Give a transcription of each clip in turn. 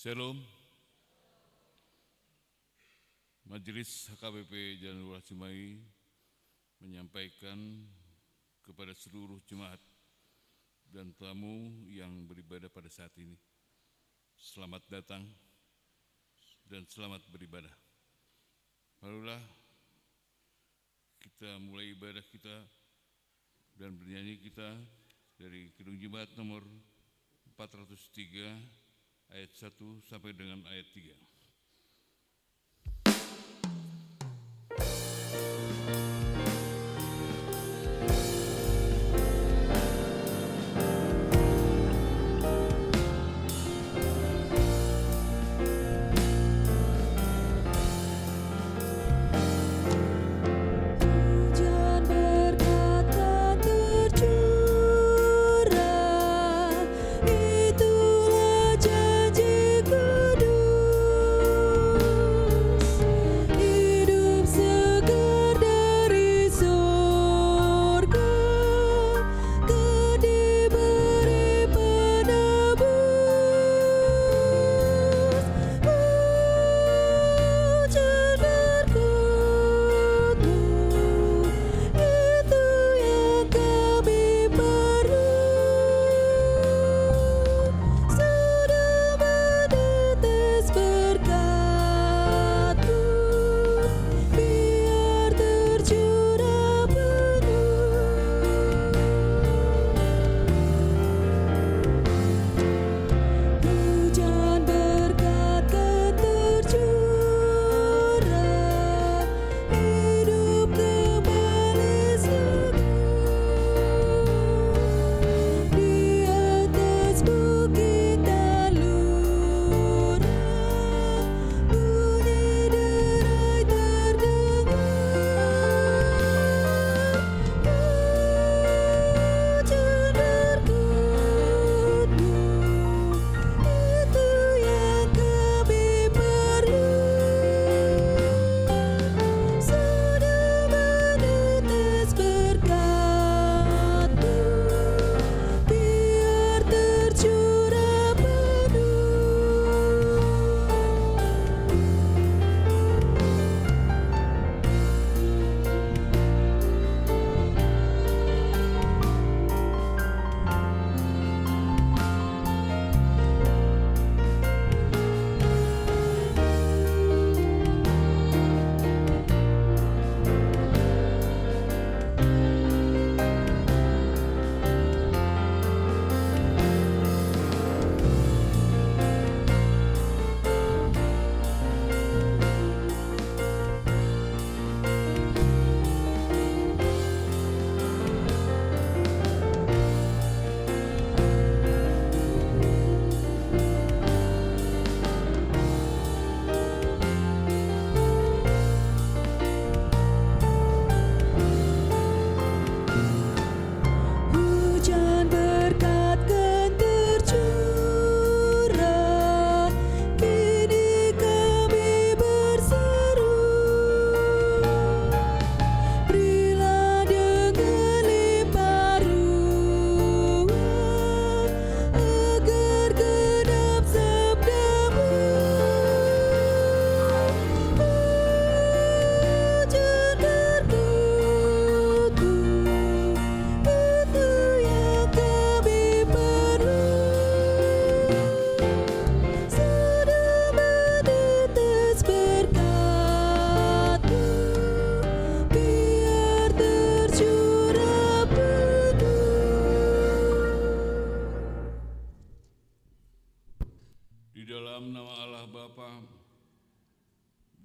Shalom. Majelis HKBP Jalan Lurah Cimahi menyampaikan kepada seluruh jemaat dan tamu yang beribadah pada saat ini, selamat datang dan selamat beribadah. Marilah kita mulai ibadah kita dan bernyanyi kita dari Kidung Jemaat nomor 403 ayat 1 sampai dengan ayat 3.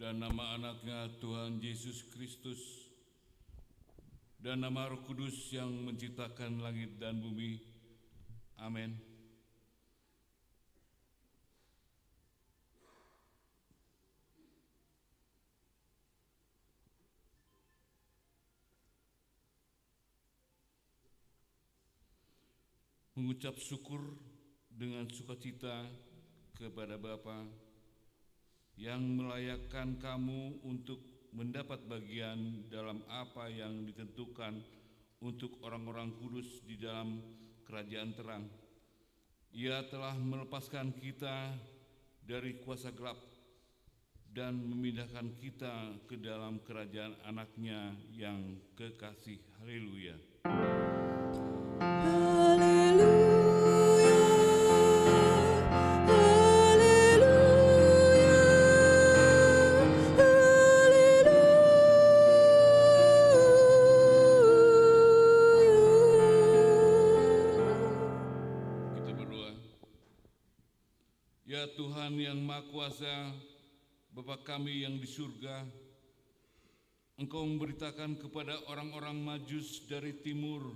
Dan nama anaknya Tuhan Yesus Kristus dan nama Roh Kudus yang menciptakan langit dan bumi. Amin. Mengucap syukur dengan sukacita kepada Bapa yang melayakkan kamu untuk mendapat bagian dalam apa yang ditentukan untuk orang-orang kudus di dalam kerajaan terang. Ia telah melepaskan kita dari kuasa gelap dan memindahkan kita ke dalam kerajaan anaknya yang kekasih. Haleluya. Ya Tuhan yang Maha Kuasa, Bapa kami yang di surga, Engkau memberitakan kepada orang-orang Majus dari timur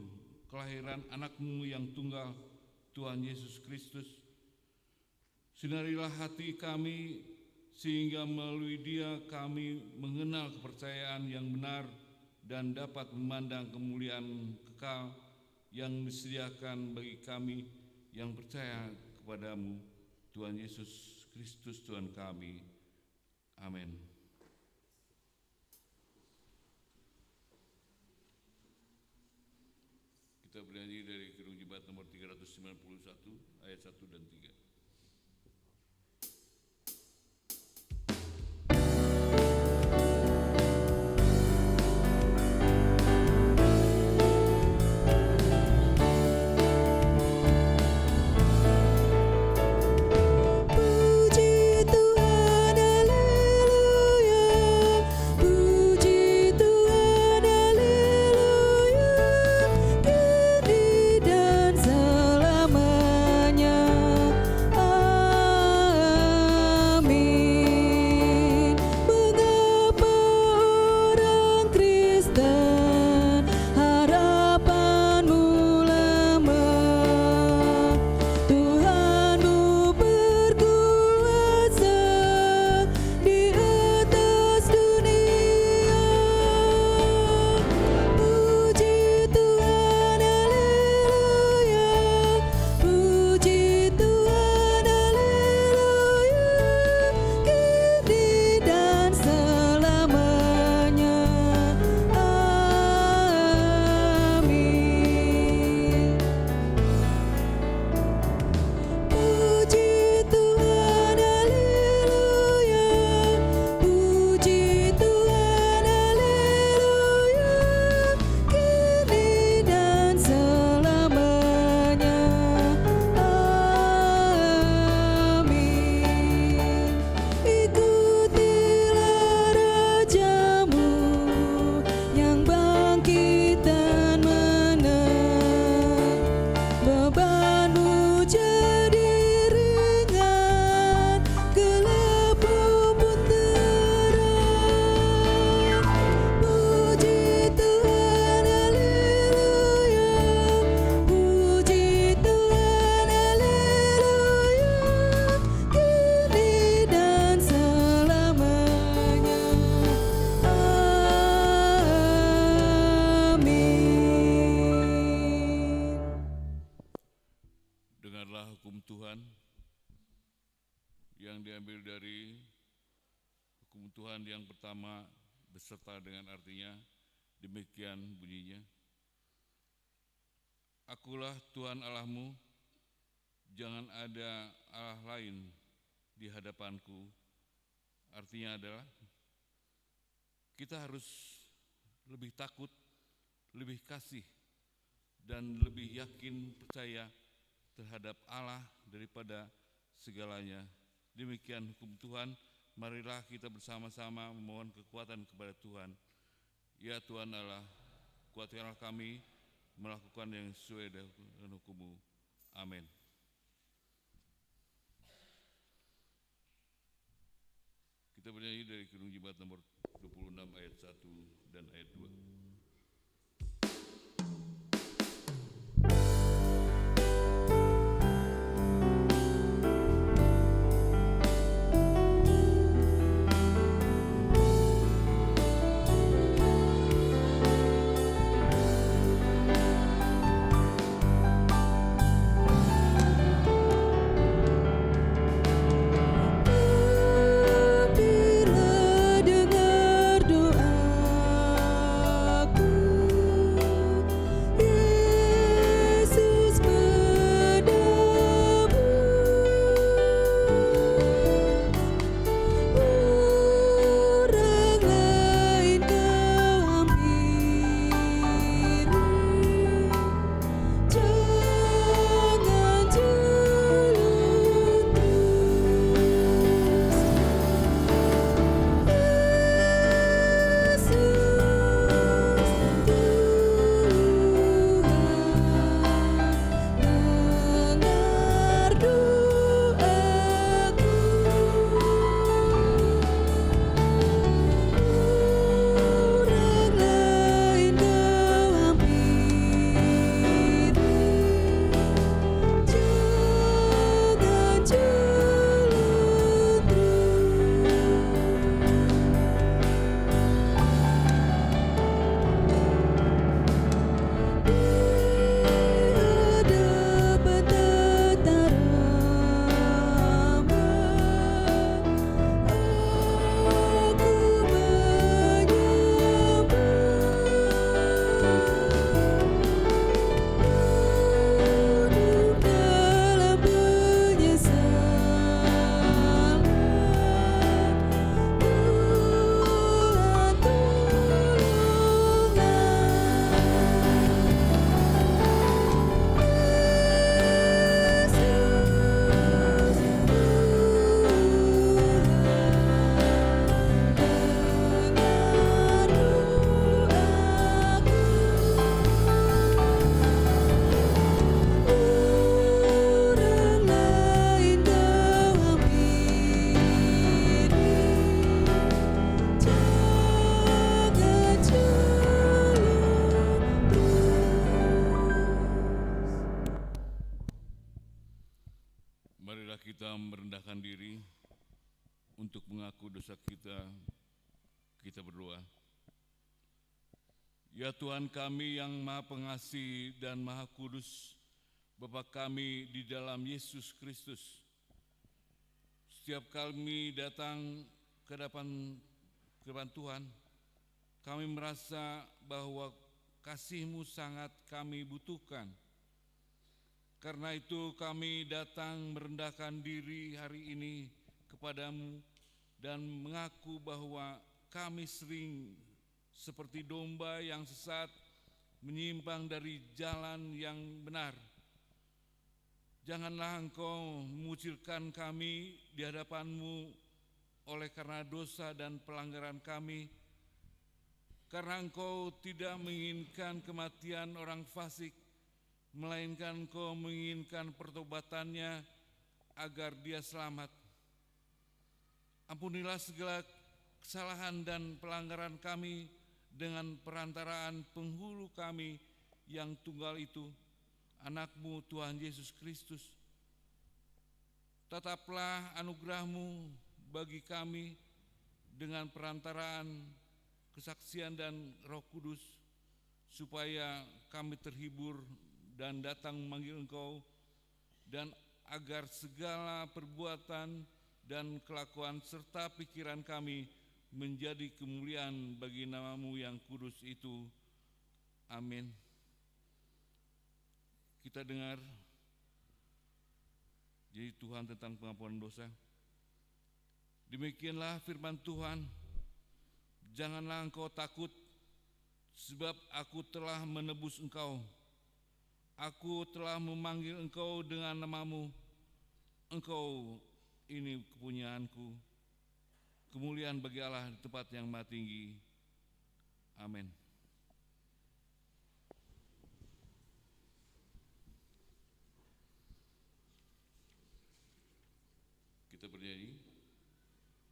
kelahiran anak-Mu yang tunggal, Tuhan Yesus Kristus. Sinarilah hati kami sehingga melalui Dia kami mengenal kepercayaan yang benar dan dapat memandang kemuliaan kekal yang disediakan bagi kami yang percaya kepada-Mu, Tuhan Yesus Kristus Tuhan kami. Amin. Kita bernyanyi dari Kidung Jemaat nomor 391 ayat 1 dan 3. Tuhan yang pertama beserta dengan artinya, demikian bunyinya. Akulah Tuhan Allahmu, jangan ada Allah lain di hadapanku. Artinya adalah kita harus lebih takut, lebih kasih, dan lebih yakin percaya terhadap Allah daripada segalanya. Demikian hukum Tuhan. Marilah kita bersama-sama memohon kekuatan kepada Tuhan. Ya Tuhan Allah, kuatkanlah kami melakukan yang sesuai dengan hukum-Mu. Amin. Kita bernyanyi dari Kidung Jemaat nomor 26 ayat 1 dan ayat 2. Bila dengar doaku, Marilah kita merendahkan diri untuk mengaku dosa kita. Kita berdoa. Ya Tuhan kami yang Maha Pengasih dan Maha Kudus, Bapa kami di dalam Yesus Kristus, setiap kami datang ke hadapan Tuhan, kami merasa bahwa kasih-Mu sangat kami butuhkan. Karena itu kami datang merendahkan diri hari ini kepadamu dan mengaku bahwa kami sering seperti domba yang sesat menyimpang dari jalan yang benar. Janganlah Engkau mengucilkan kami di hadapan-Mu oleh karena dosa dan pelanggaran kami, karena Engkau tidak menginginkan kematian orang fasik, melainkan Engkau menginginkan pertobatannya agar dia selamat. Ampunilah segala kesalahan dan pelanggaran kami dengan perantaraan penghulu kami yang tunggal itu, Anak-Mu Tuhan Yesus Kristus. Tetaplah anugerah-Mu bagi kami dengan perantaraan kesaksian dan Roh Kudus, supaya kami terhibur dan datang memanggil Engkau, dan agar segala perbuatan dan kelakuan serta pikiran kami menjadi kemuliaan bagi nama-Mu yang kudus itu. Amin. Kita dengar jadi Tuhan tentang pengampunan dosa. Demikianlah firman Tuhan, janganlah engkau takut, sebab aku telah menebus engkau. Aku telah memanggil engkau dengan nama-Mu. Engkau ini kepunyaanku. Kemuliaan bagi Allah di tempat yang maha tinggi. Amin. Kita bernyanyi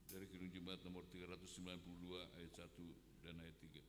dari Kidung Jemaat nomor 392 ayat 1 dan ayat 3.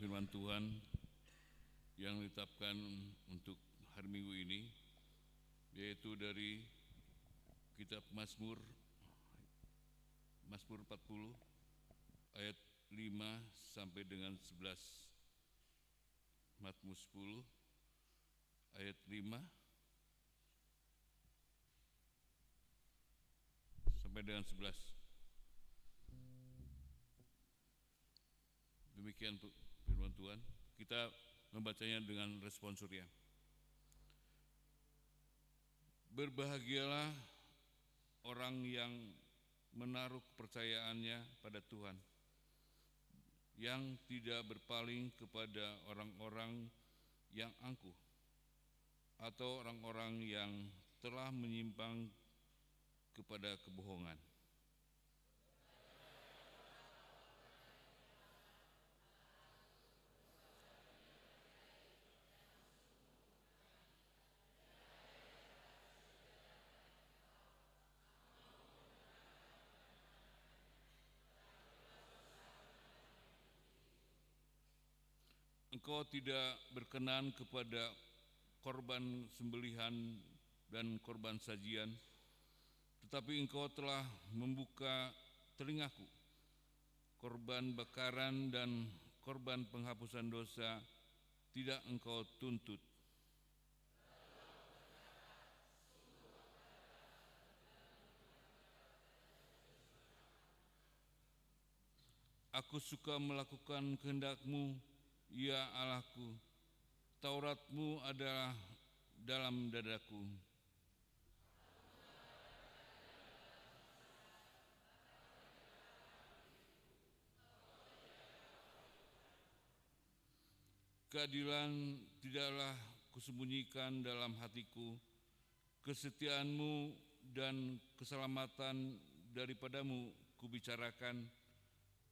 Firman Tuhan yang ditetapkan untuk hari Minggu ini, yaitu dari kitab Mazmur 40 ayat 5 sampai dengan 11. Mazmur 10 ayat 5 sampai dengan 11. Demikian firman Tuhan. Kita membacanya dengan respon surya. Berbahagialah orang yang menaruh kepercayaannya pada Tuhan, yang tidak berpaling kepada orang-orang yang angkuh atau orang-orang yang telah menyimpang kepada kebohongan. Engkau tidak berkenan kepada korban sembelihan dan korban sajian, tetapi engkau telah membuka telingaku. Korban bakaran dan korban penghapusan dosa tidak engkau tuntut. Aku suka melakukan kehendak-Mu, ya Allahku. Taurat-Mu adalah dalam dadaku. Keadilan tidaklah kusembunyikan dalam hatiku, kesetiaan-Mu dan keselamatan daripadamu kubicarakan,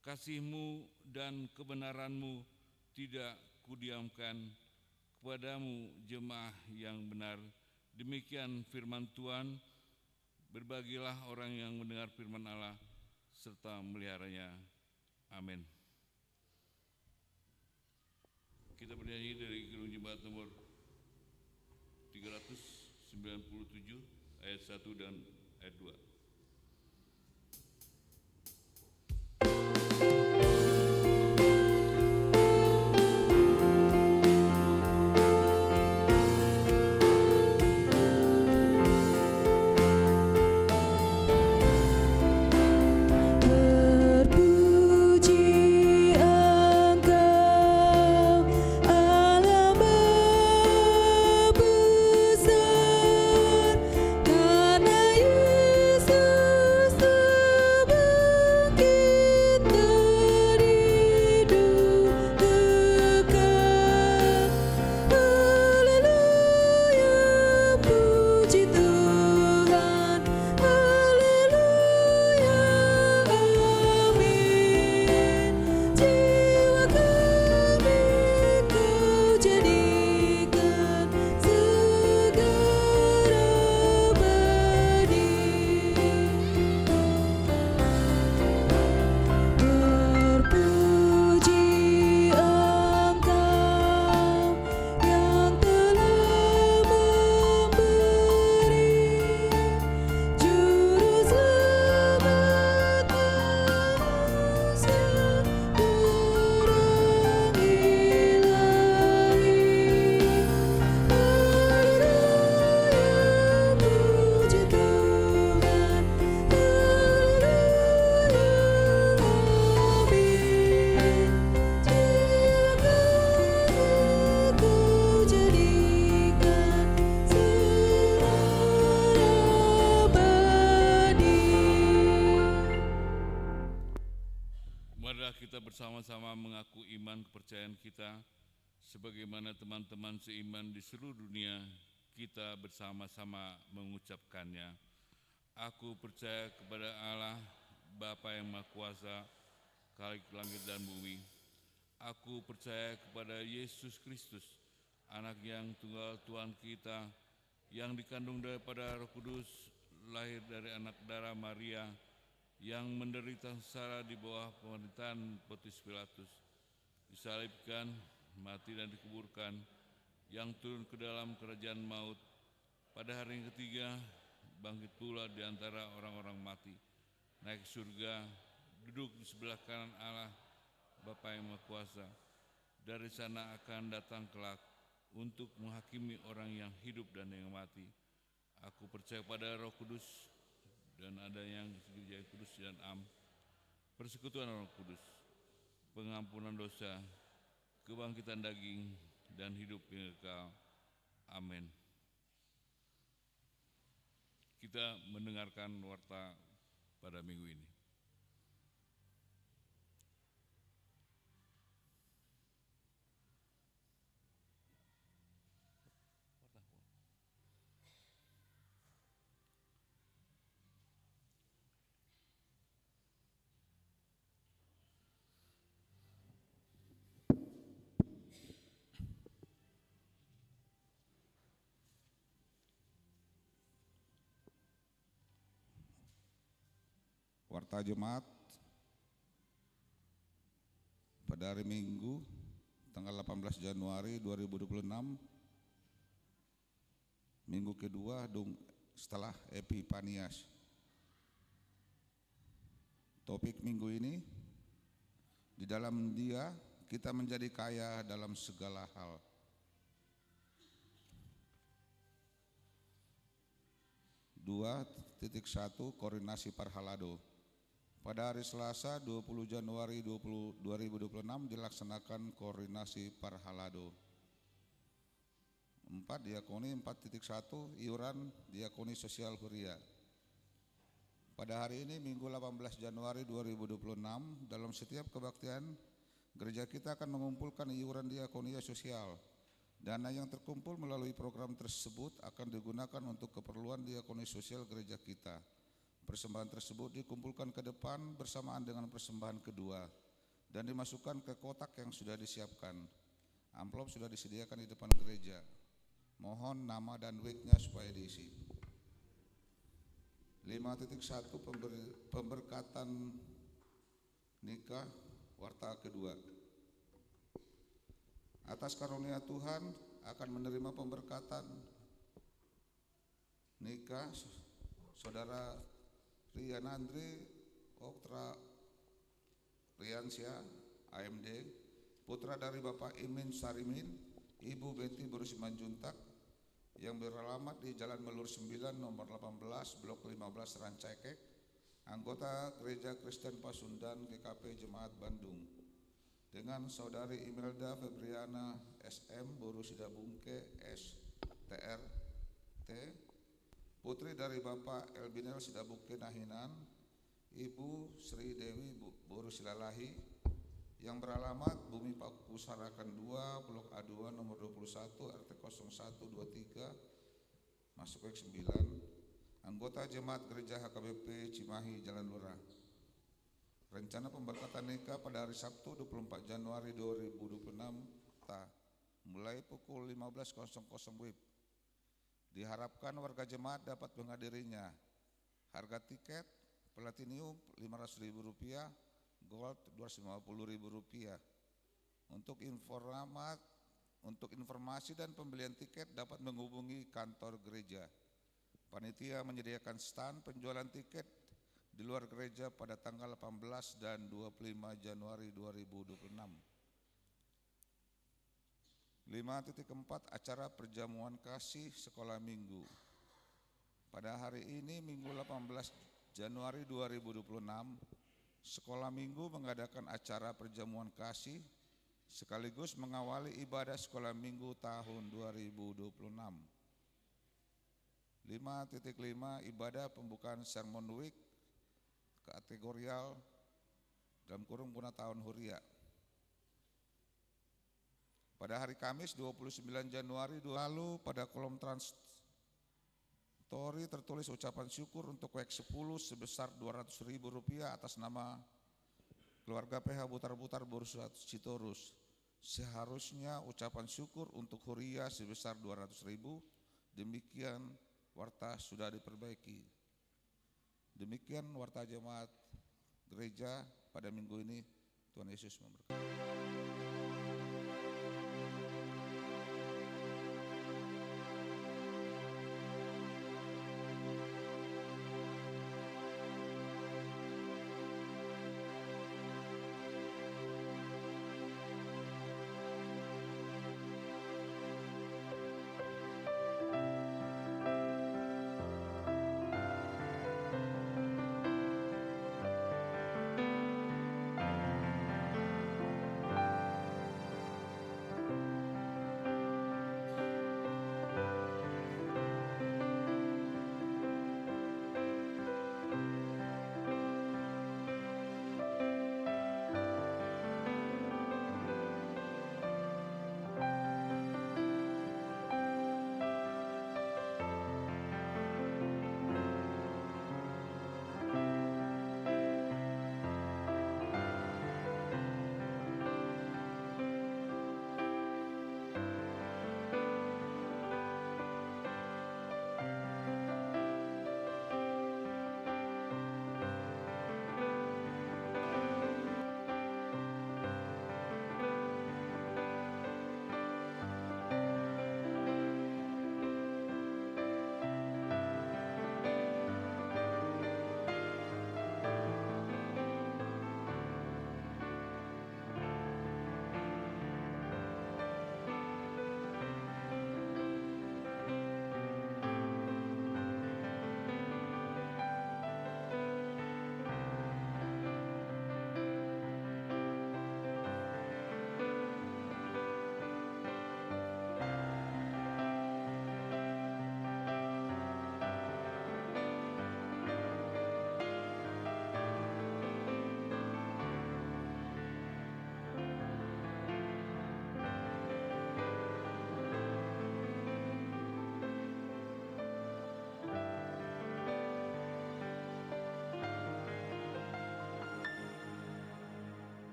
kasih-Mu dan kebenaran-Mu tidak kudiamkan. Kepadamu jemaah yang benar. Demikian firman Tuhan. Berbahagialah orang yang mendengar firman Allah serta meliharanya. Amin. Kita bernyanyi dari Gedung Jemaat nomor 397 ayat 1 dan ayat 2. Bersama-sama mengaku iman kepercayaan kita sebagaimana teman-teman seiman di seluruh dunia kita bersama-sama mengucapkannya. Aku percaya kepada Allah Bapa yang Maha Kuasa, Khalik langit dan bumi. Aku percaya kepada Yesus Kristus, Anak yang tunggal Tuhan kita, yang dikandung daripada Roh Kudus, lahir dari anak darah Maria, yang menderita sengsara di bawah pemerintahan Pontius Pilatus, disalibkan, mati dan dikuburkan, yang turun ke dalam kerajaan maut, pada hari yang ketiga bangkit pula di antara orang-orang mati, naik ke surga, duduk di sebelah kanan Allah Bapa yang Maha Kuasa. Dari sana akan datang kelak untuk menghakimi orang yang hidup dan yang mati. Aku percaya pada Roh Kudus dan ada yang gereja kudus dan persekutuan Roh Kudus, pengampunan dosa, kebangkitan daging, dan hidup yang kekal. Amin. Kita mendengarkan warta pada minggu ini. Warta Jemaat pada hari Minggu tanggal 18 Januari 2026, minggu kedua setelah Epifanias. Topik minggu ini, di dalam Dia kita menjadi kaya dalam segala hal. Dua titik satu koordinasi parhalado. Pada hari Selasa 20 Januari 2026 dilaksanakan koordinasi parhalado. 4 diakoni 4.1 iuran diakoni sosial huria. Pada hari ini Minggu 18 Januari 2026 dalam setiap kebaktian gereja kita akan mengumpulkan iuran diakonia sosial. Dana yang terkumpul melalui program tersebut akan digunakan untuk keperluan diakoni sosial gereja kita. Persembahan tersebut dikumpulkan ke depan bersamaan dengan persembahan kedua dan dimasukkan ke kotak yang sudah disiapkan. Amplop sudah disediakan di depan gereja. Mohon nama dan WIK-nya supaya diisi. 5.1 Pemberkatan nikah warta kedua. Atas karunia Tuhan akan menerima pemberkatan nikah Saudara Rian Andri Oktra Riansyah AMD, putra dari Bapak Imin Sarimin, Ibu Betty Berusimanjuntak, yang beralamat di Jalan Melur 9 nomor 18 Blok 15 Rancaikek, anggota Gereja Kristen Pasundan GKP Jemaat Bandung, dengan Saudari Imelda Febriana SM Borusidabungke STRT, putri dari Bapak Elbinel Sidabungke Nahinan, Ibu Sri Dewi Borusilalahi, yang beralamat Bumi Paku Sarakan 2 Blok A2 nomor 21 RT 0123 masuk ke 9, anggota Jemaat Gereja HKBP Cimahi Jalan Lurah. Rencana pemberkatan nikah pada hari Sabtu 24 Januari 2026 mulai pukul 15.00 WIB. Diharapkan warga jemaat dapat menghadirinya. Harga tiket Platinum Rp500.000, Gold Rp250.000. Untuk informasi dan pembelian tiket dapat menghubungi kantor gereja. Panitia menyediakan stand penjualan tiket di luar gereja pada tanggal 18 dan 25 Januari 2026. 5.4 Acara perjamuan kasih sekolah minggu. Pada hari ini Minggu 18 Januari 2026, sekolah minggu mengadakan acara perjamuan kasih sekaligus mengawali ibadah sekolah minggu tahun 2026. 5.5 Ibadah pembukaan Sermon Week kategorial dalam kurung Puna tahun Huria. Pada hari Kamis 29 Januari lalu pada kolom Story tertulis ucapan syukur untuk WEK 10 sebesar Rp200.000 atas nama keluarga PH Butar-Butar Borsat Citorus. Seharusnya ucapan syukur untuk Huria sebesar Rp200.000. Demikian warta sudah diperbaiki. Demikian warta jemaat gereja pada minggu ini. Tuhan Yesus memberkati.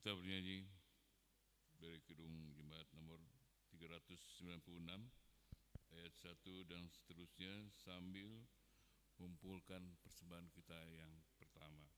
kita bernyanyi dari Kidung Jemaat nomor 396 ayat 1 dan seterusnya sambil mengumpulkan persembahan kita yang pertama.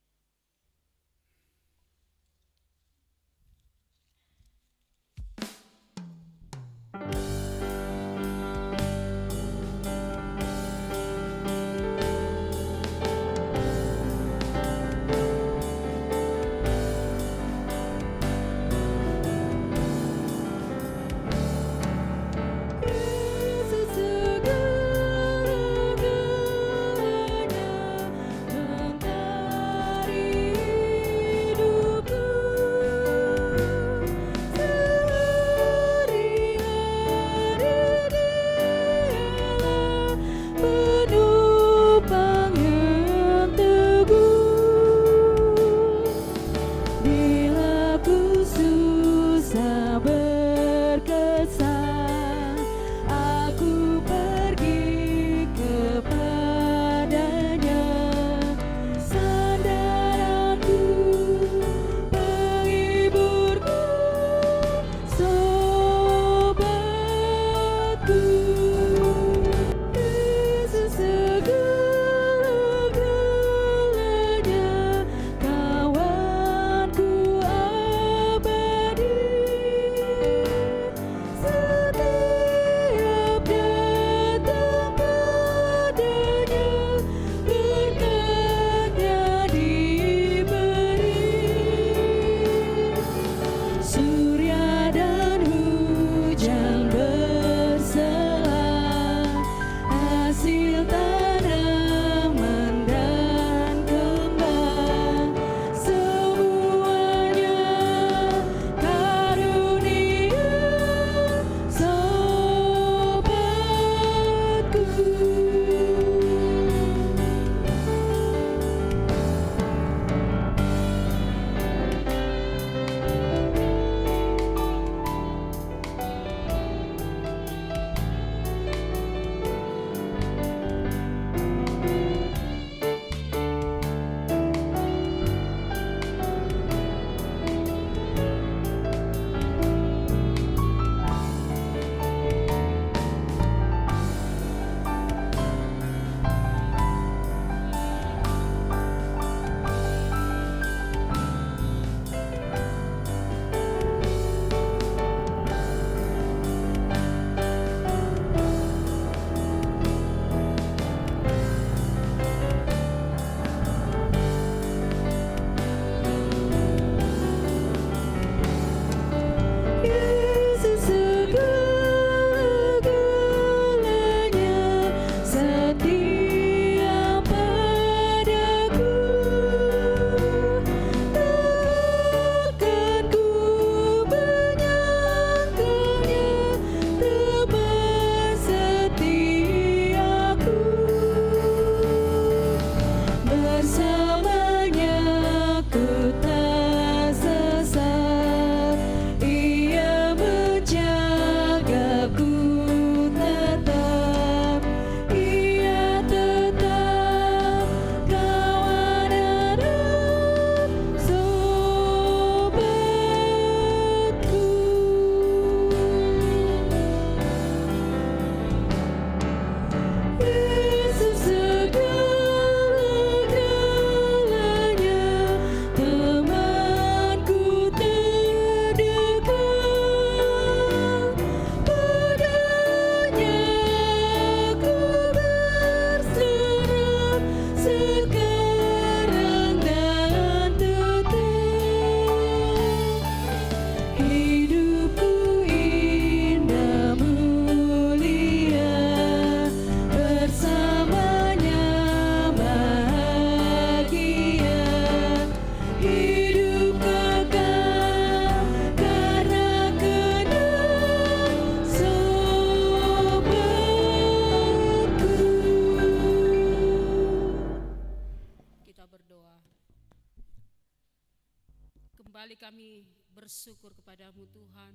Kembali kami bersyukur kepadamu Tuhan.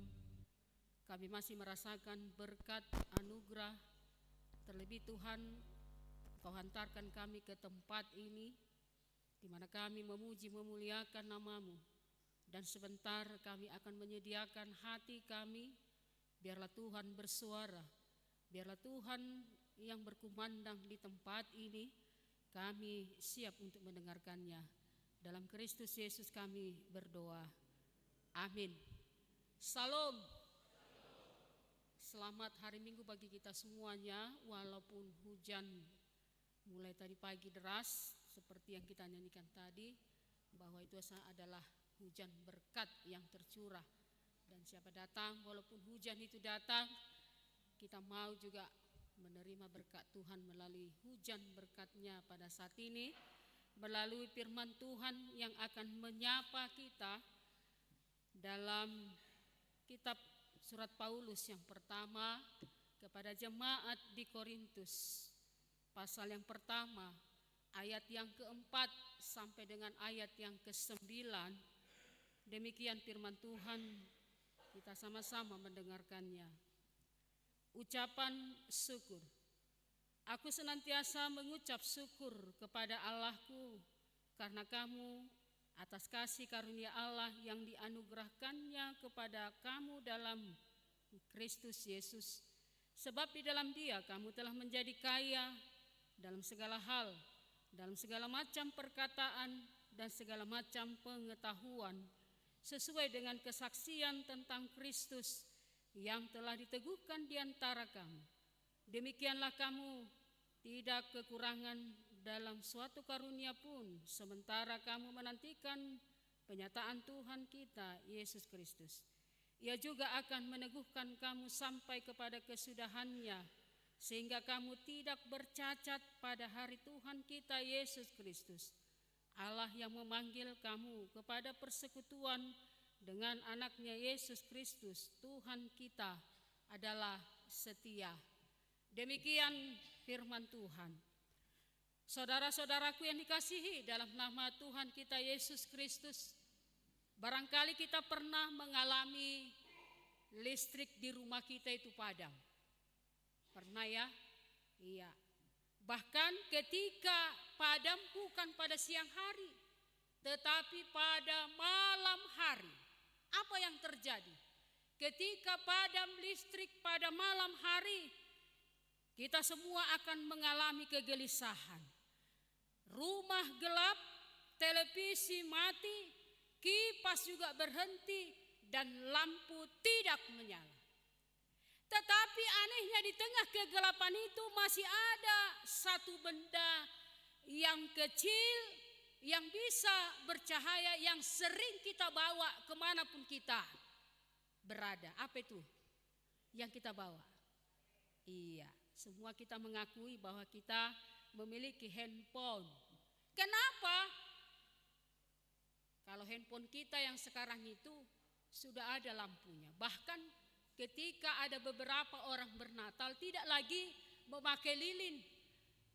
Kami masih merasakan berkat anugerah. Terlebih Tuhan, Kau hantarkan kami ke tempat ini, di mana kami memuji memuliakan nama-Mu Dan sebentar kami akan menyediakan hati kami, biarlah Tuhan bersuara, biarlah Tuhan yang berkumandang di tempat ini, kami siap untuk mendengarkannya. Dalam Kristus Yesus kami berdoa. Amin. Salam. Selamat hari Minggu bagi kita semuanya, walaupun hujan mulai tadi pagi deras, seperti yang kita nyanyikan tadi, bahwa itu adalah hujan berkat yang tercurah. Dan siapa datang, walaupun hujan itu datang, kita mau juga menerima berkat Tuhan melalui hujan berkat-Nya pada saat ini, melalui firman Tuhan yang akan menyapa kita dalam kitab surat Paulus yang pertama kepada jemaat di Korintus, pasal yang pertama, ayat yang keempat sampai dengan ayat yang ke-9. Demikian firman Tuhan, kita sama-sama mendengarkannya. Ucapan syukur. Aku senantiasa mengucap syukur kepada Allahku karena kamu atas kasih karunia Allah yang dianugerahkannya kepada kamu dalam Kristus Yesus. Sebab di dalam Dia kamu telah menjadi kaya dalam segala hal, dalam segala macam perkataan dan segala macam pengetahuan, sesuai dengan kesaksian tentang Kristus yang telah diteguhkan di antara kamu. Demikianlah kamu tidak kekurangan dalam suatu karunia pun, sementara kamu menantikan penyataan Tuhan kita Yesus Kristus. Ia juga akan meneguhkan kamu sampai kepada kesudahannya, sehingga kamu tidak bercacat pada hari Tuhan kita Yesus Kristus. Allah yang memanggil kamu kepada persekutuan dengan anaknya Yesus Kristus Tuhan kita adalah setia. Demikian firman Tuhan. Saudara-saudaraku yang dikasihi dalam nama Tuhan kita Yesus Kristus, barangkali kita pernah mengalami listrik di rumah kita itu padam. Pernah ya? Iya. Bahkan ketika padam bukan pada siang hari, tetapi pada malam hari. Apa yang terjadi? Ketika padam listrik pada malam hari, kita semua akan mengalami kegelisahan. Rumah gelap, televisi mati, kipas juga berhenti, dan lampu tidak menyala. Tetapi anehnya di tengah kegelapan itu masih ada satu benda yang kecil yang bisa bercahaya, yang sering kita bawa kemanapun kita berada. Apa itu yang kita bawa? Iya, semua kita mengakui bahwa kita memiliki handphone. Kenapa? Kalau handphone kita yang sekarang itu sudah ada lampunya. Bahkan ketika ada beberapa orang bernatal tidak lagi memakai lilin,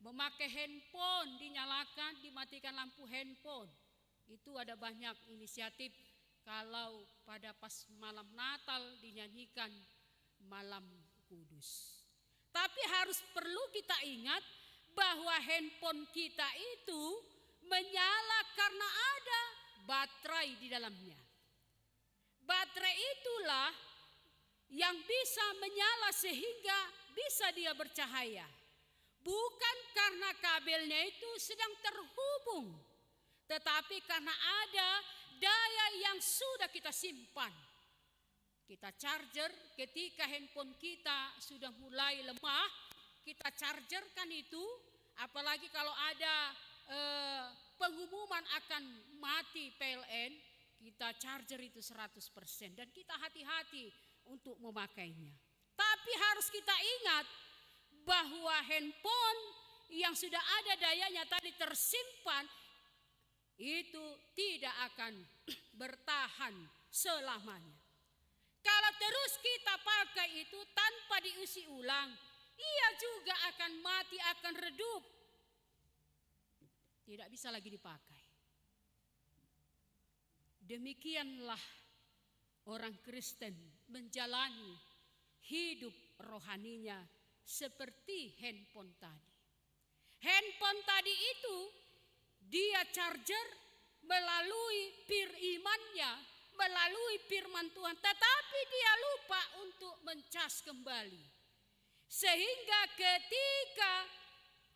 memakai handphone, dinyalakan, dimatikan lampu handphone. Itu ada banyak inisiatif kalau pada pas malam Natal dinyanyikan malam kudus. Tapi perlu kita ingat bahwa handphone kita itu menyala karena ada baterai di dalamnya. Baterai itulah yang bisa menyala sehingga bisa dia bercahaya. Bukan karena kabelnya itu sedang terhubung, tetapi karena ada daya yang sudah kita simpan. Kita charger ketika handphone kita sudah mulai lemah, kita chargerkan itu. Apalagi kalau ada pengumuman akan mati PLN, kita charger itu 100% dan kita hati-hati untuk memakainya. Tapi harus kita ingat bahwa handphone yang sudah ada dayanya tadi tersimpan itu tidak akan bertahan selamanya. Kalau terus kita pakai itu tanpa diisi ulang, ia juga akan mati, akan redup. Tidak bisa lagi dipakai. Demikianlah orang Kristen menjalani hidup rohaninya seperti handphone tadi. Handphone tadi itu dia charger melalui pir imannya, melalui firman Tuhan, tetapi dia lupa untuk mencas kembali. Sehingga ketika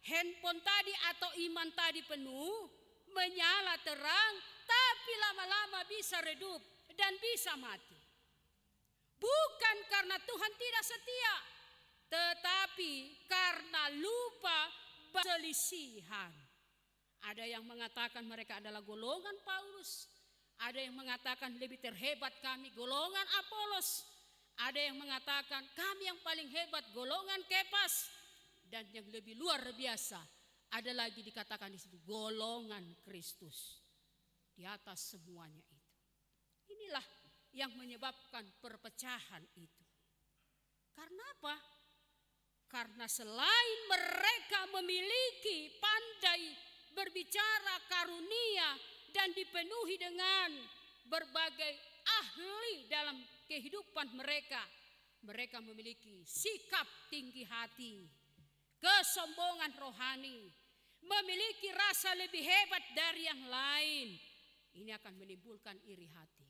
handphone tadi atau iman tadi penuh, menyala terang, tapi lama-lama bisa redup dan bisa mati. Bukan karena Tuhan tidak setia, tetapi karena lupa perselisihan. Ada yang mengatakan mereka adalah golongan Paulus, ada yang mengatakan lebih terhebat kami golongan Apolos, ada yang mengatakan kami yang paling hebat golongan Kefas, dan yang lebih luar biasa ada lagi dikatakan di situ golongan Kristus. Di atas semuanya itu, inilah yang menyebabkan perpecahan itu. Karena apa? Karena selain mereka memiliki pandai berbicara karunia dan dipenuhi dengan berbagai ahli dalam kehidupan mereka, mereka memiliki sikap tinggi hati, kesombongan rohani, memiliki rasa lebih hebat dari yang lain. Ini akan menimbulkan iri hati.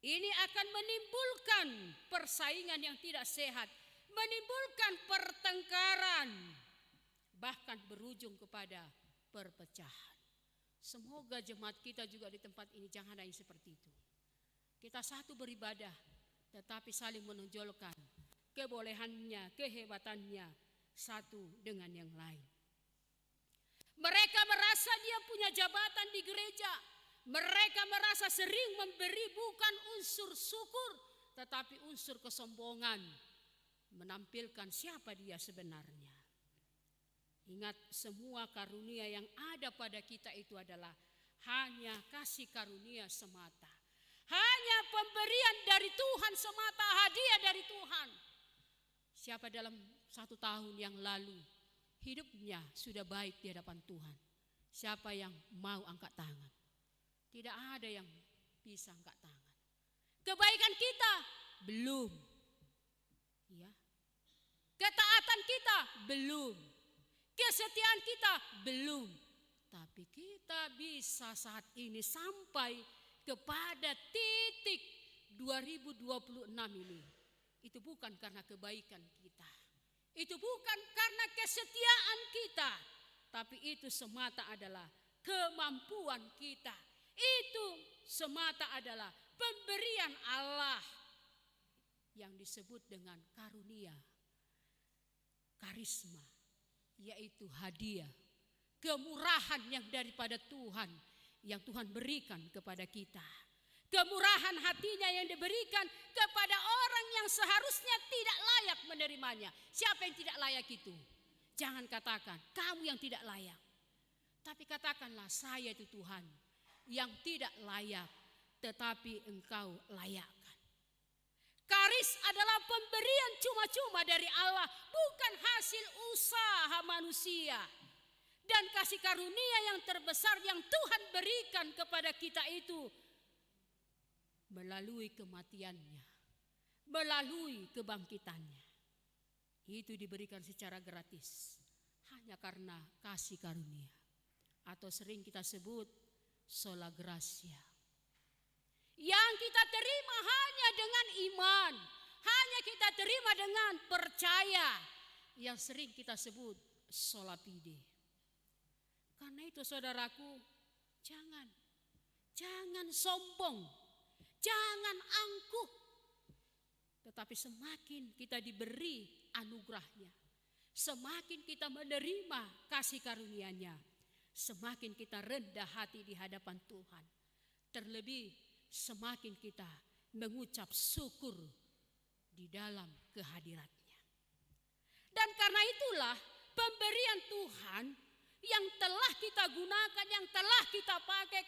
Ini akan menimbulkan persaingan yang tidak sehat, menimbulkan pertengkaran, bahkan berujung kepada perpecahan. Semoga jemaat kita juga di tempat ini jangan ada yang seperti itu. Kita satu beribadah, tetapi saling menonjolkan kebolehannya, kehebatannya satu dengan yang lain. Mereka merasa dia punya jabatan di gereja. Mereka merasa sering memberi bukan unsur syukur, tetapi unsur kesombongan, menampilkan siapa dia sebenarnya. Ingat, semua karunia yang ada pada kita itu adalah hanya kasih karunia semata. Hanya pemberian dari Tuhan semata, hadiah dari Tuhan. Siapa dalam 1 tahun yang lalu hidupnya sudah baik di hadapan Tuhan? Siapa yang mau angkat tangan? Tidak ada yang bisa angkat tangan. Kebaikan kita belum. Ya. Ketaatan kita belum. Kesetiaan kita belum. Tapi kita bisa saat ini sampai kepada titik 2026 ini. Itu bukan karena kebaikan kita. Itu bukan karena kesetiaan kita. Tapi itu semata adalah kemampuan kita. Itu semata adalah pemberian Allah yang disebut dengan karunia, karisma, yaitu hadiah, kemurahan yang daripada Tuhan, yang Tuhan berikan kepada kita. Kemurahan hatinya yang diberikan kepada orang yang seharusnya tidak layak menerimanya. Siapa yang tidak layak itu? Jangan katakan kamu yang tidak layak, tapi katakanlah saya itu Tuhan yang tidak layak, tetapi engkau layakkan. Karis adalah pemberian cuma-cuma dari Allah, bukan hasil usaha manusia. Dan kasih karunia yang terbesar yang Tuhan berikan kepada kita itu melalui kematiannya, melalui kebangkitannya. Itu diberikan secara gratis, hanya karena kasih karunia. Atau sering kita sebut sola gratia. Yang kita terima hanya dengan iman, hanya kita terima dengan percaya, yang sering kita sebut sola fide. Karena itu saudaraku, jangan sombong, jangan angkuh. Tetapi semakin kita diberi anugerahnya, semakin kita menerima kasih karunia-Nya, semakin kita rendah hati di hadapan Tuhan. Terlebih semakin kita mengucap syukur di dalam kehadirat-Nya. Dan karena itulah pemberian Tuhan yang telah kita gunakan, yang telah kita pakai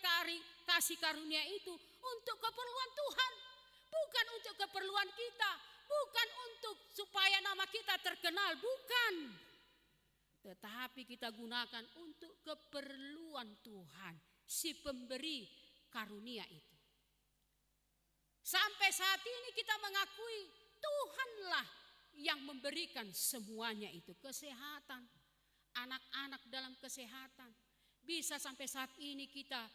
kasih karunia itu untuk keperluan Tuhan. Bukan untuk keperluan kita, bukan untuk supaya nama kita terkenal, bukan. Tetapi kita gunakan untuk keperluan Tuhan, si pemberi karunia itu. Sampai saat ini kita mengakui Tuhanlah yang memberikan semuanya itu. Kesehatan, anak-anak dalam kesehatan. Bisa sampai saat ini kita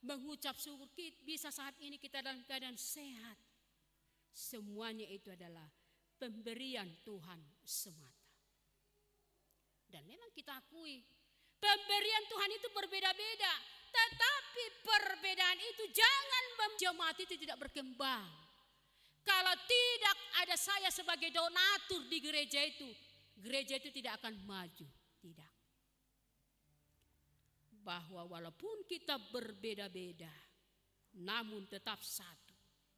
mengucap syukur bisa saat ini kita dalam keadaan sehat. Semuanya itu adalah pemberian Tuhan semata. Dan memang kita akui pemberian Tuhan itu berbeda-beda, tetapi perbedaan itu jangan membuat jemaat itu tidak berkembang. Kalau tidak ada saya sebagai donatur di gereja itu tidak akan maju. Tidak. Bahwa walaupun kita berbeda-beda, namun tetap satu.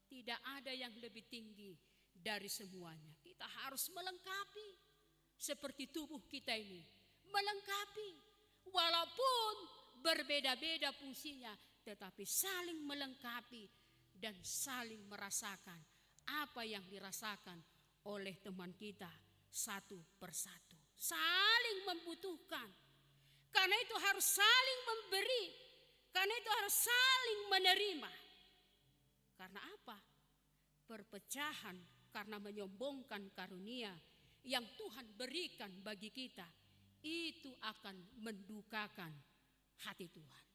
Tidak ada yang lebih tinggi dari semuanya. Kita harus melengkapi. Seperti tubuh kita ini. Melengkapi. Walaupun berbeda-beda fungsinya, tetapi saling melengkapi dan saling merasakan apa yang dirasakan oleh teman kita satu persatu. Saling membutuhkan. Karena itu harus saling memberi. Karena itu harus saling menerima. Karena apa? Perpecahan karena menyombongkan karunia yang Tuhan berikan bagi kita, itu akan mendukakan hati Tuhan.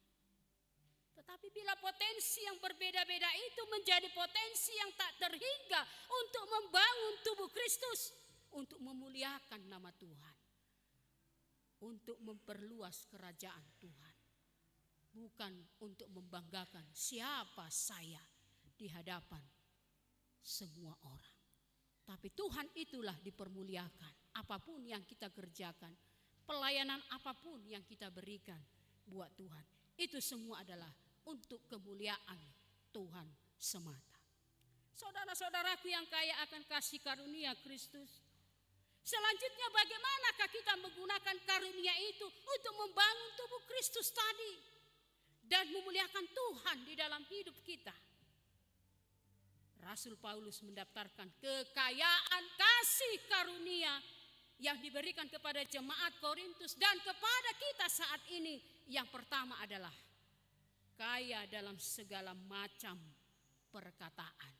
Tetapi bila potensi yang berbeda-beda itu menjadi potensi yang tak terhingga untuk membangun tubuh Kristus, untuk memuliakan nama Tuhan, untuk memperluas kerajaan Tuhan, bukan untuk membanggakan siapa saya di hadapan semua orang. Tapi Tuhan itulah dipermuliakan. Apapun yang kita kerjakan, pelayanan apapun yang kita berikan buat Tuhan, itu semua adalah untuk kemuliaan Tuhan semata. Saudara-saudaraku yang kaya akan kasih karunia Kristus, selanjutnya bagaimanakah kita menggunakan karunia itu untuk membangun tubuh Kristus tadi dan memuliakan Tuhan di dalam hidup kita? Rasul Paulus mendaftarkan kekayaan kasih karunia yang diberikan kepada jemaat Korintus dan kepada kita saat ini. Yang pertama adalah kaya dalam segala macam perkataan.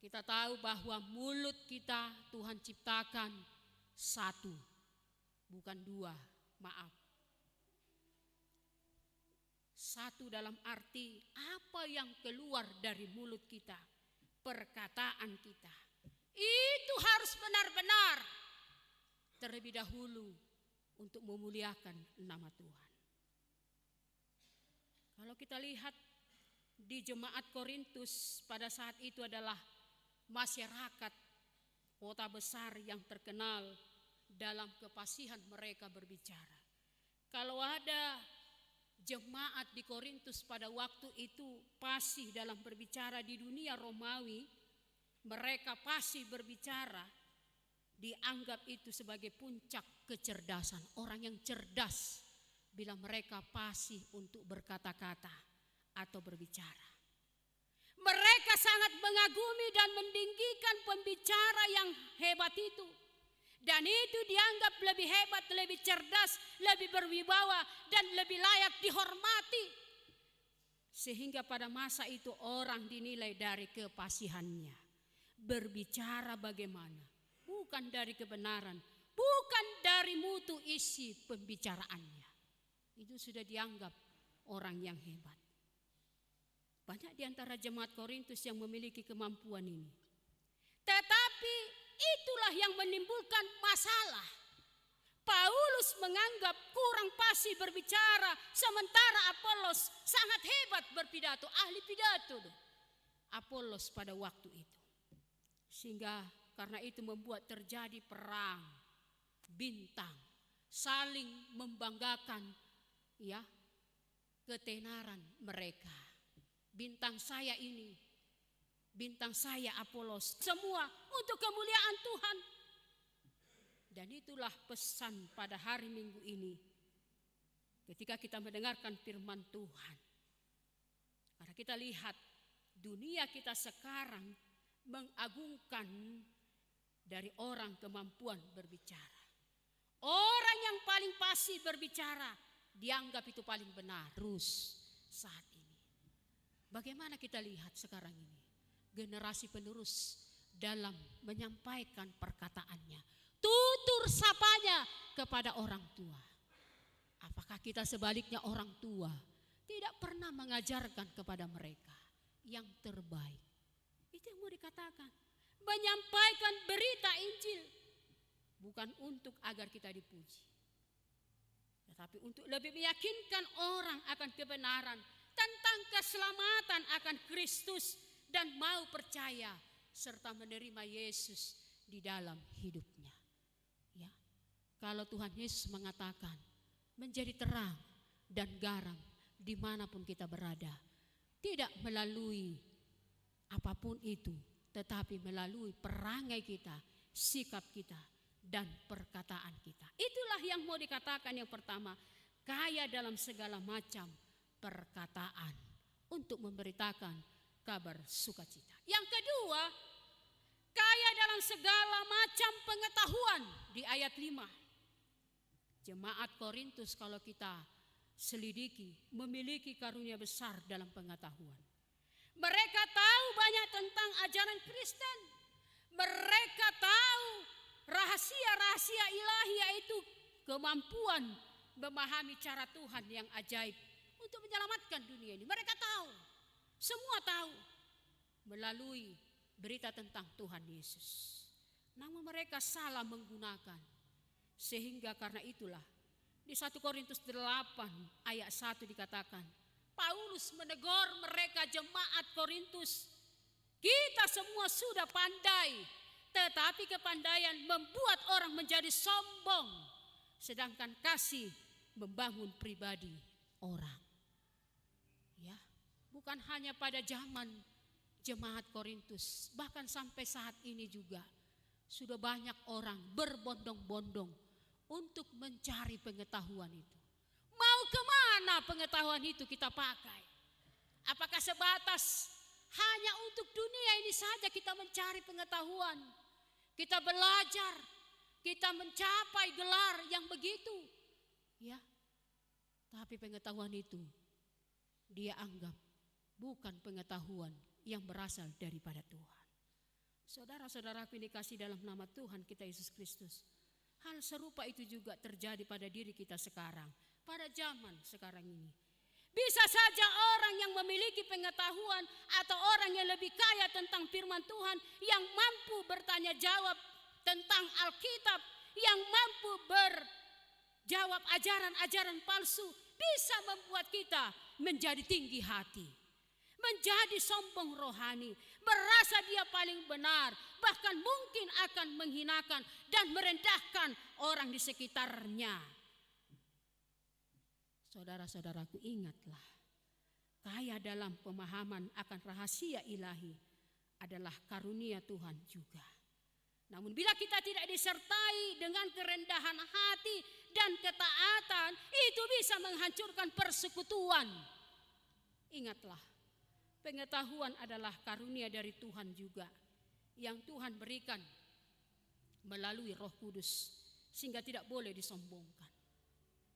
Kita tahu bahwa mulut kita Tuhan ciptakan satu, bukan dua, maaf. Satu dalam arti apa yang keluar dari mulut kita, perkataan kita. Itu harus benar-benar terlebih dahulu untuk memuliakan nama Tuhan. Kalau kita lihat di jemaat Korintus pada saat itu adalah masyarakat kota besar yang terkenal dalam kefasihan mereka berbicara. Kalau ada jemaat di Korintus pada waktu itu fasih dalam berbicara di dunia Romawi, mereka fasih berbicara, dianggap itu sebagai puncak kecerdasan. Orang yang cerdas bila mereka fasih untuk berkata-kata atau berbicara. Mereka sangat mengagumi dan meninggikan pembicara yang hebat itu. Dan itu dianggap lebih hebat, lebih cerdas, lebih berwibawa, dan lebih layak dihormati. Sehingga pada masa itu orang dinilai dari kefasihannya. Berbicara bagaimana? Bukan dari kebenaran, bukan dari mutu isi pembicaraannya. Itu sudah dianggap orang yang hebat. Banyak di antara jemaat Korintus yang memiliki kemampuan ini. Tetapi itulah yang menimbulkan masalah. Paulus menganggap kurang fasih berbicara, sementara Apolos sangat hebat berpidato, ahli pidato. Apolos pada waktu itu. Sehingga karena itu membuat terjadi perang bintang, saling membanggakan ya ketenaran mereka. Bintang saya ini, bintang saya Apolos, semua untuk kemuliaan Tuhan. Dan itulah pesan pada hari Minggu ini. Ketika kita mendengarkan firman Tuhan. Karena kita lihat dunia kita sekarang mengagungkan dari orang kemampuan berbicara. Orang yang paling fasih berbicara dianggap itu paling benar terus saat ini. Bagaimana kita lihat sekarang ini? Generasi penerus dalam menyampaikan perkataannya, tutur sapanya kepada orang tua. Apakah kita sebaliknya orang tua? tidak pernah mengajarkan kepada mereka yang terbaik. Itu yang mau dikatakan. Menyampaikan berita Injil bukan untuk agar kita dipuji, tetapi untuk lebih meyakinkan orang akan kebenaran tentang keselamatan akan Kristus dan mau percaya serta menerima Yesus di dalam hidupnya. Ya, kalau Tuhan Yesus mengatakan menjadi terang dan garam dimanapun kita berada, tidak melalui apapun itu, tetapi melalui perangai kita, sikap kita, dan perkataan kita. Itulah yang mau dikatakan yang pertama, kaya dalam segala macam perkataan untuk memberitakan kabar sukacita. Yang kedua, kaya dalam segala macam pengetahuan di ayat 5. Jemaat Korintus kalau kita selidiki memiliki karunia besar dalam pengetahuan. Mereka tahu banyak tentang ajaran Kristen. Mereka tahu rahasia-rahasia ilahi, yaitu kemampuan memahami cara Tuhan yang ajaib untuk menyelamatkan dunia ini. Mereka tahu, semua tahu melalui berita tentang Tuhan Yesus. Namun mereka salah menggunakan. Sehingga karena itulah di 1 Korintus 8 ayat 1 dikatakan, Paulus menegur mereka jemaat Korintus, kita semua sudah pandai, tetapi kepandaian membuat orang menjadi sombong, sedangkan kasih membangun pribadi orang. Ya, bukan hanya pada zaman jemaat Korintus, bahkan sampai saat ini juga sudah banyak orang berbondong-bondong untuk mencari pengetahuan itu. Mau kemana pengetahuan itu kita pakai? Apakah sebatas hanya untuk dunia ini saja kita mencari pengetahuan? Kita belajar, kita mencapai gelar yang begitu. Ya, tapi pengetahuan itu dia anggap bukan pengetahuan yang berasal daripada Tuhan. Saudara-saudaraku yang dikasihi dalam nama Tuhan kita Yesus Kristus, hal serupa itu juga terjadi pada diri kita sekarang. Pada zaman sekarang ini, bisa saja orang yang memiliki pengetahuan atau orang yang lebih kaya tentang firman Tuhan, yang mampu bertanya jawab tentang Alkitab, yang mampu berjawab ajaran-ajaran palsu, bisa membuat kita menjadi tinggi hati, menjadi sombong rohani, merasa dia paling benar, bahkan mungkin akan menghinakan dan merendahkan orang di sekitarnya. Saudara-saudaraku, ingatlah, kaya dalam pemahaman akan rahasia ilahi adalah karunia Tuhan juga. Namun bila kita tidak disertai dengan kerendahan hati dan ketaatan, itu bisa menghancurkan persekutuan. Ingatlah, pengetahuan adalah karunia dari Tuhan juga, yang Tuhan berikan melalui Roh Kudus, sehingga tidak boleh disombongkan.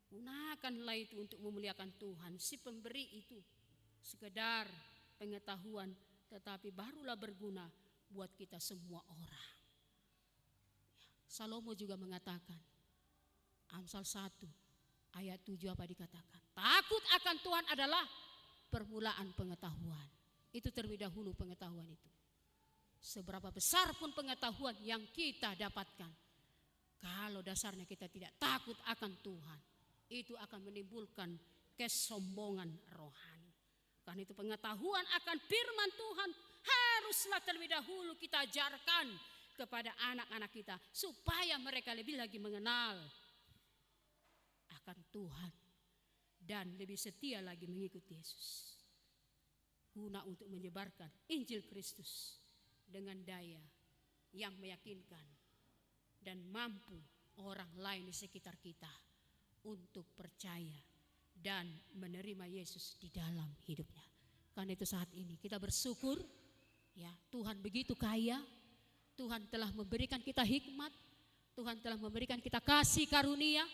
Gunakanlah itu untuk memuliakan Tuhan. Si pemberi itu sekedar pengetahuan, tetapi barulah berguna buat kita semua orang. Salomo juga mengatakan, Amsal 1 ayat 7 apa dikatakan? Takut akan Tuhan adalah permulaan pengetahuan. Itu terlebih dahulu pengetahuan itu. Seberapa besar pun pengetahuan yang kita dapatkan, kalau dasarnya kita tidak takut akan Tuhan, itu akan menimbulkan kesombongan rohani. Karena itu pengetahuan akan firman Tuhan haruslah terlebih dahulu kita ajarkan kepada anak-anak kita, supaya mereka lebih lagi mengenal akan Tuhan dan lebih setia lagi mengikuti Yesus, guna untuk menyebarkan Injil Kristus dengan daya yang meyakinkan dan mampu orang lain di sekitar kita untuk percaya dan menerima Yesus di dalam hidupnya. Karena itu saat ini kita bersyukur, ya, Tuhan begitu kaya. Tuhan telah memberikan kita hikmat, Tuhan telah memberikan kita kasih karunia,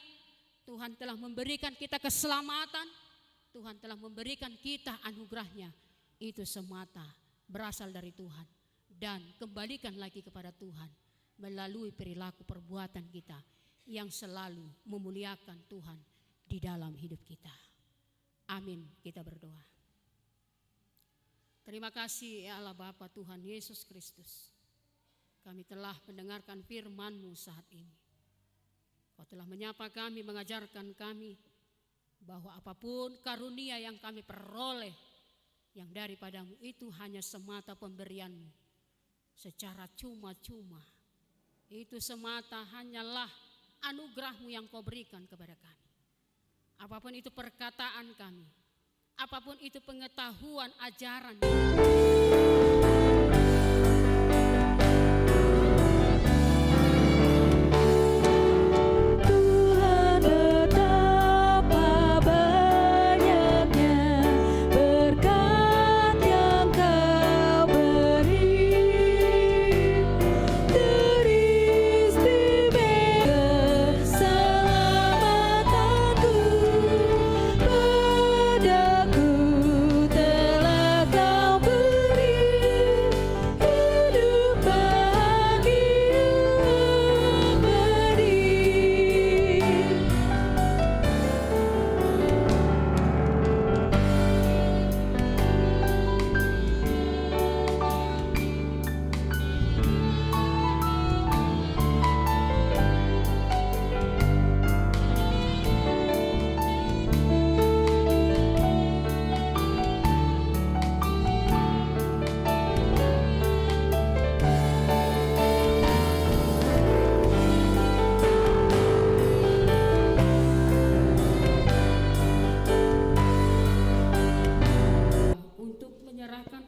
Tuhan telah memberikan kita keselamatan, Tuhan telah memberikan kita anugerahnya. Itu semata berasal dari Tuhan, dan kembalikan lagi kepada Tuhan melalui perilaku perbuatan kita yang selalu memuliakan Tuhan di dalam hidup kita. Amin. Kita berdoa. Terima kasih ya Allah Bapa Tuhan Yesus Kristus. Kami telah mendengarkan firman-Mu saat ini. Kau telah menyapa kami, mengajarkan kami bahwa apapun karunia yang kami peroleh yang daripada-Mu itu hanya semata pemberian-Mu secara cuma-cuma. Itu semata hanyalah anugerah-Mu yang Kau berikan kepada kami. Apapun itu perkataan kami, apapun itu pengetahuan ajaran.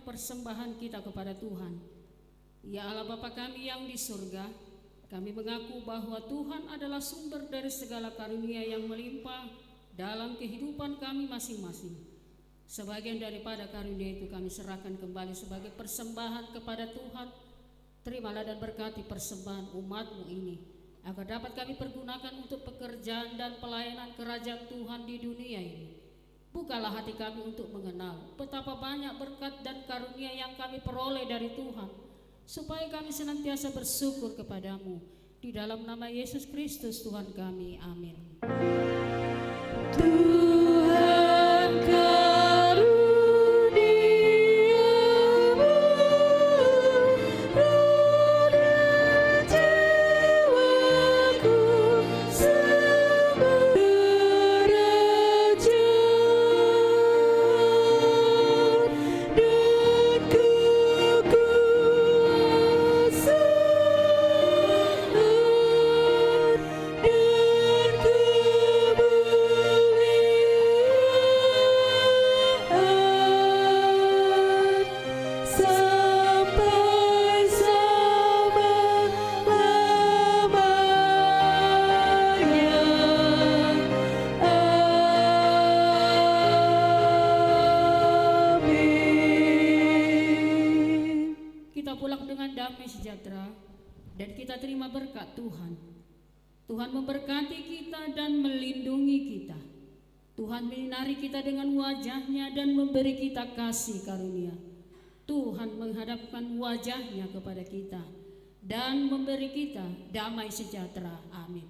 Persembahan kita kepada Tuhan. Ya Allah Bapa kami yang di surga, kami mengaku bahwa Tuhan adalah sumber dari segala karunia yang melimpah dalam kehidupan kami masing-masing. Sebagian daripada karunia itu kami serahkan kembali sebagai persembahan kepada Tuhan. Terimalah dan berkati persembahan umat-Mu ini, agar dapat kami pergunakan untuk pekerjaan dan pelayanan kerajaan Tuhan di dunia ini. Bukalah hati kami untuk mengenal betapa banyak berkat dan karunia yang kami peroleh dari Tuhan, supaya kami senantiasa bersyukur kepadamu. Di dalam nama Yesus Kristus Tuhan kami, amin. Tuhan karuniamu roda jiwaku dan kita terima berkat Tuhan. Tuhan memberkati kita dan melindungi kita. Tuhan menyinari kita dengan wajah-Nya dan memberi kita kasih karunia. Tuhan menghadapkan wajah-Nya kepada kita dan memberi kita damai sejahtera. Amin.